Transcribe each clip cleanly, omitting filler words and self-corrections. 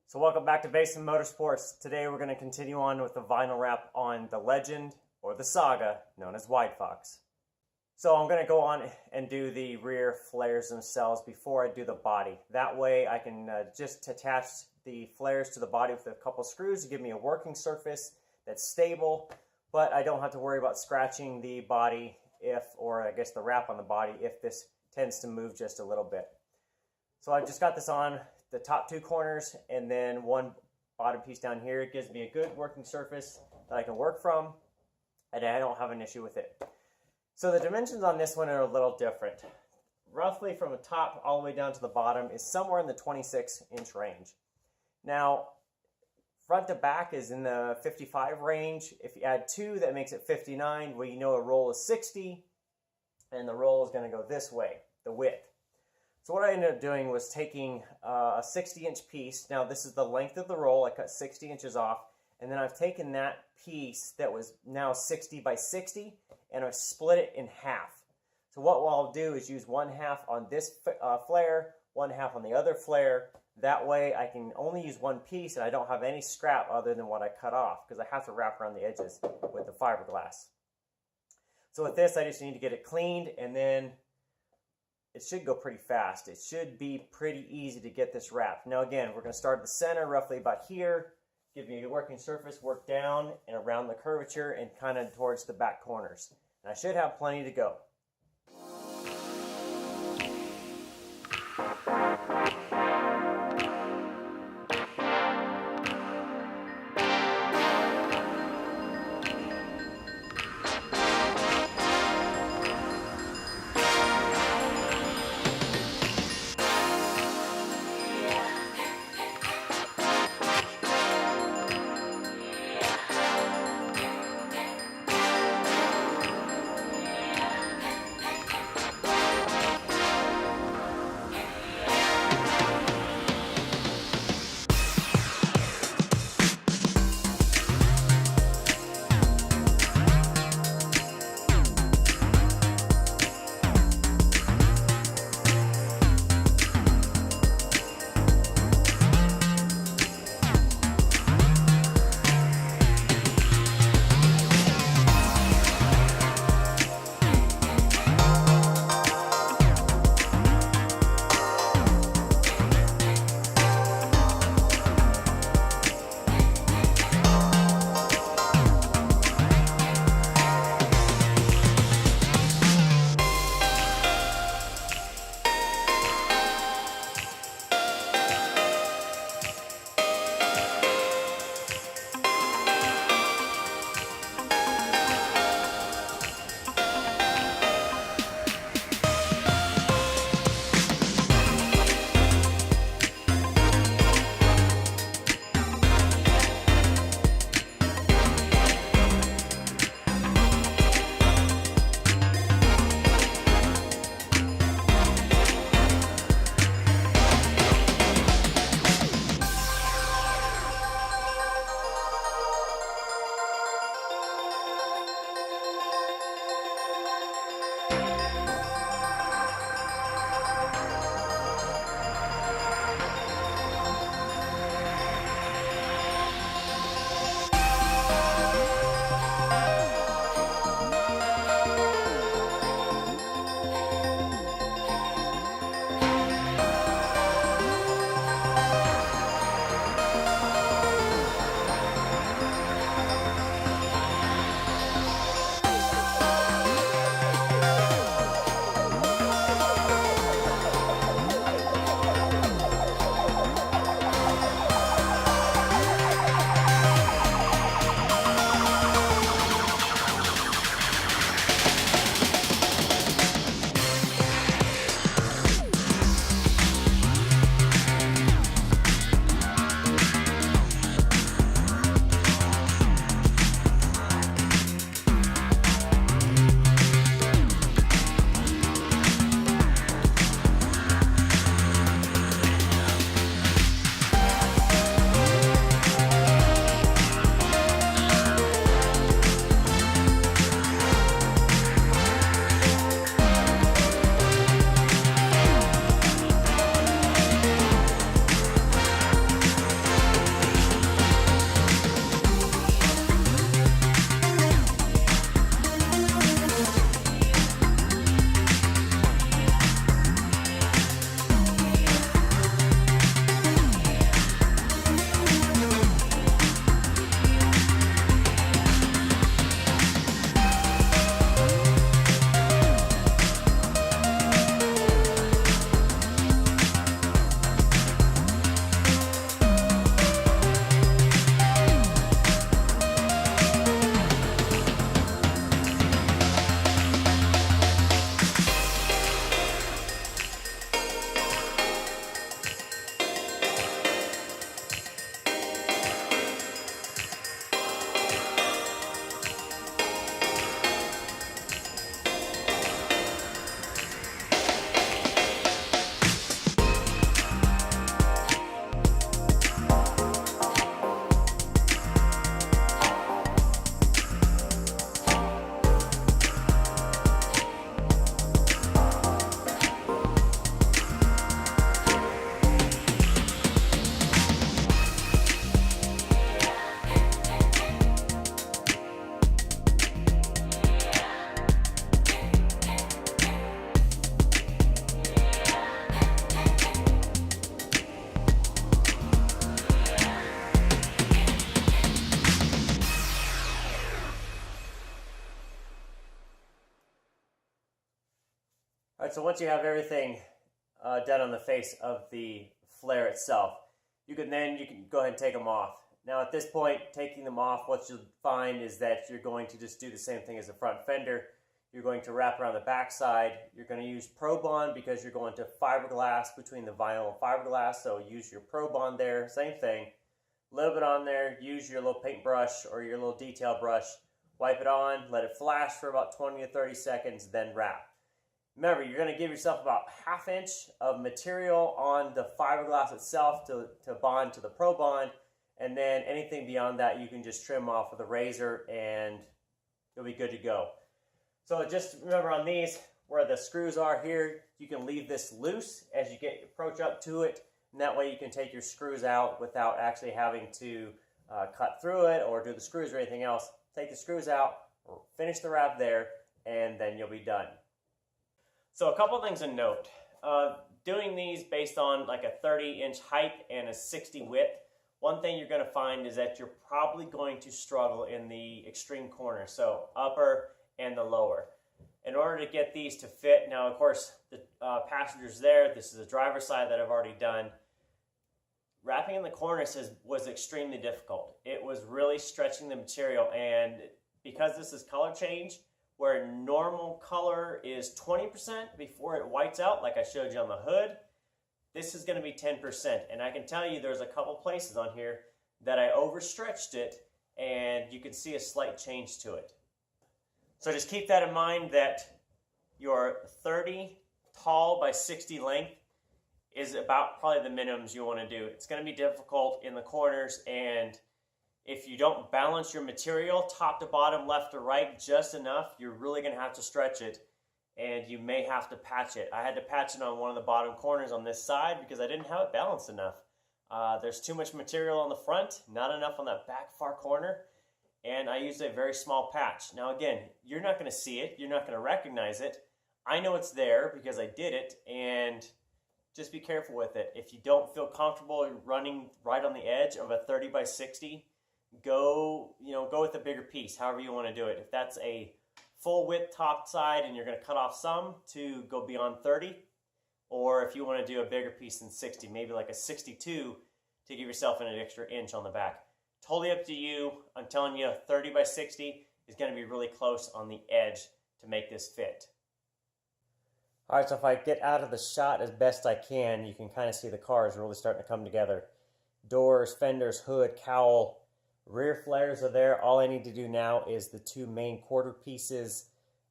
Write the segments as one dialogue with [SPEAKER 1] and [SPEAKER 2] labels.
[SPEAKER 1] So welcome back to Basin Motorsports. Today we're going to continue on with the vinyl wrap on the legend, or the saga, known as WideFox. So I'm going to go on and do the rear flares themselves before I do the body. That way I can just attach the flares to the body with a couple screws to give me a working surface that's stable, but I don't have to worry about scratching the body or I guess the wrap on the body if this tends to move just a little bit. So I've just got this on the top two corners and then one bottom piece down here. It gives me a good working surface that I can work from, and I don't have an issue with it. So the dimensions on this one are a little different. Roughly from the top all the way down to the bottom is somewhere in the 26-inch range. Now, front to back is in the 55 range. If you add 2, that makes it 59. Well, you know a roll is 60, and the roll is going to go this way, the width. So what I ended up doing was taking a 60-inch piece. Now this is the length of the roll. I cut 60 inches off, and then I've taken that piece that was now 60 by 60, and I've split it in half. So what I'll do is use one half on this flare, one half on the other flare. That way I can only use one piece, and I don't have any scrap other than what I cut off, because I have to wrap around the edges with the fiberglass. So with this, I just need to get it cleaned, and then it should go pretty fast. It should be pretty easy to get this wrapped. Now again, we're going to start at the center, roughly about here, give me a working surface, work down and around the curvature and kind of towards the back corners. And I should have plenty to go. so once you have everything done on the face of the flare itself, you can go ahead and take them off. Now at this point, taking them off, what you'll find is that you're going to just do the same thing as the front fender. You're going to wrap around the back side. You're going to use Pro Bond because you're going to fiberglass between the vinyl and fiberglass, so use your Pro Bond there, same thing. A little bit on there, use your little paintbrush or your little detail brush, wipe it on, let it flash for about 20 to 30 seconds, then wrap. Remember, you're going to give yourself about ½ inch of material on the fiberglass itself to bond to the Pro Bond, and then anything beyond that you can just trim off with a razor and you'll be good to go. So just remember on these, where the screws are here, you can leave this loose as you approach up to it, and that way you can take your screws out without actually having to cut through it or do the screws or anything else. Take the screws out, finish the wrap there, and then you'll be done. So a couple things to note. Doing these based on like a 30-inch height and a 60 width, one thing you're going to find is that you're probably going to struggle in the extreme corners, so upper and the lower. In order to get these to fit, now of course the passengers there, this is the driver's side that I've already done. Wrapping in the corners was extremely difficult. It was really stretching the material, and because this is color change, where normal color is 20% before it whites out, like I showed you on the hood, this is going to be 10%. And I can tell you there's a couple places on here that I overstretched it, and you can see a slight change to it. So just keep that in mind, that your 30 tall by 60 length is about probably the minimums you want to do. It's going to be difficult in the corners, and if you don't balance your material top to bottom, left to right just enough, you're really going to have to stretch it, and you may have to patch it. I had to patch it on one of the bottom corners on this side because I didn't have it balanced enough. There's too much material on the front, not enough on that back far corner, and I used a very small patch. Now again, you're not going to see it, you're not going to recognize it. I know it's there because I did it, and just be careful with it. If you don't feel comfortable running right on the edge of a 30 by 60, go with a bigger piece, however you want to do it. If that's a full width top side and you're going to cut off some to go beyond 30, or if you want to do a bigger piece than 60, maybe like a 62 to give yourself an extra inch on the back. Totally up to you. I'm telling you, 30 by 60 is going to be really close on the edge to make this fit. Alright, so if I get out of the shot as best I can, you can kind of see the cars really starting to come together. Doors, fenders, hood, cowl, rear flares are there. All I need to do now is the two main quarter pieces,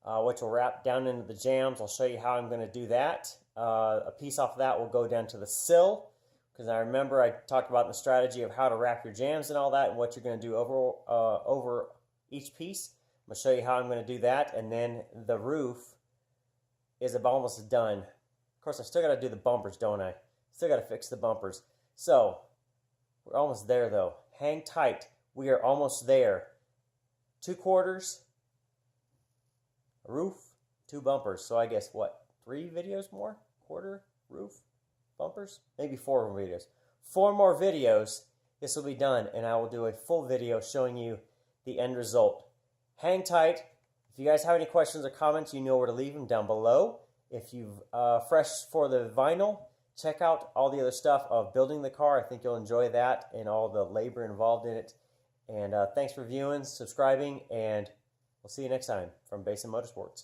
[SPEAKER 1] which will wrap down into the jambs. I'll show you how I'm going to do that. A piece off of that will go down to the sill, because I remember I talked about the strategy of how to wrap your jambs and all that, and what you're going to do over each piece. I'm going to show you how I'm going to do that, and then the roof is about almost done. Of course, I still got to do the bumpers, don't I? Still got to fix the bumpers. So, we're almost there though. Hang tight. We are almost there. 2 quarters, a roof, 2 bumpers. So I guess, what, 3 videos more? Quarter, roof, bumpers? Maybe 4 more videos. 4 more videos, this will be done, and I will do a full video showing you the end result. Hang tight. If you guys have any questions or comments, you know where to leave them down below. If you've fresh for the vinyl, check out all the other stuff of building the car. I think you'll enjoy that and all the labor involved in it. And thanks for viewing, subscribing, and we'll see you next time from Basin Motorsports.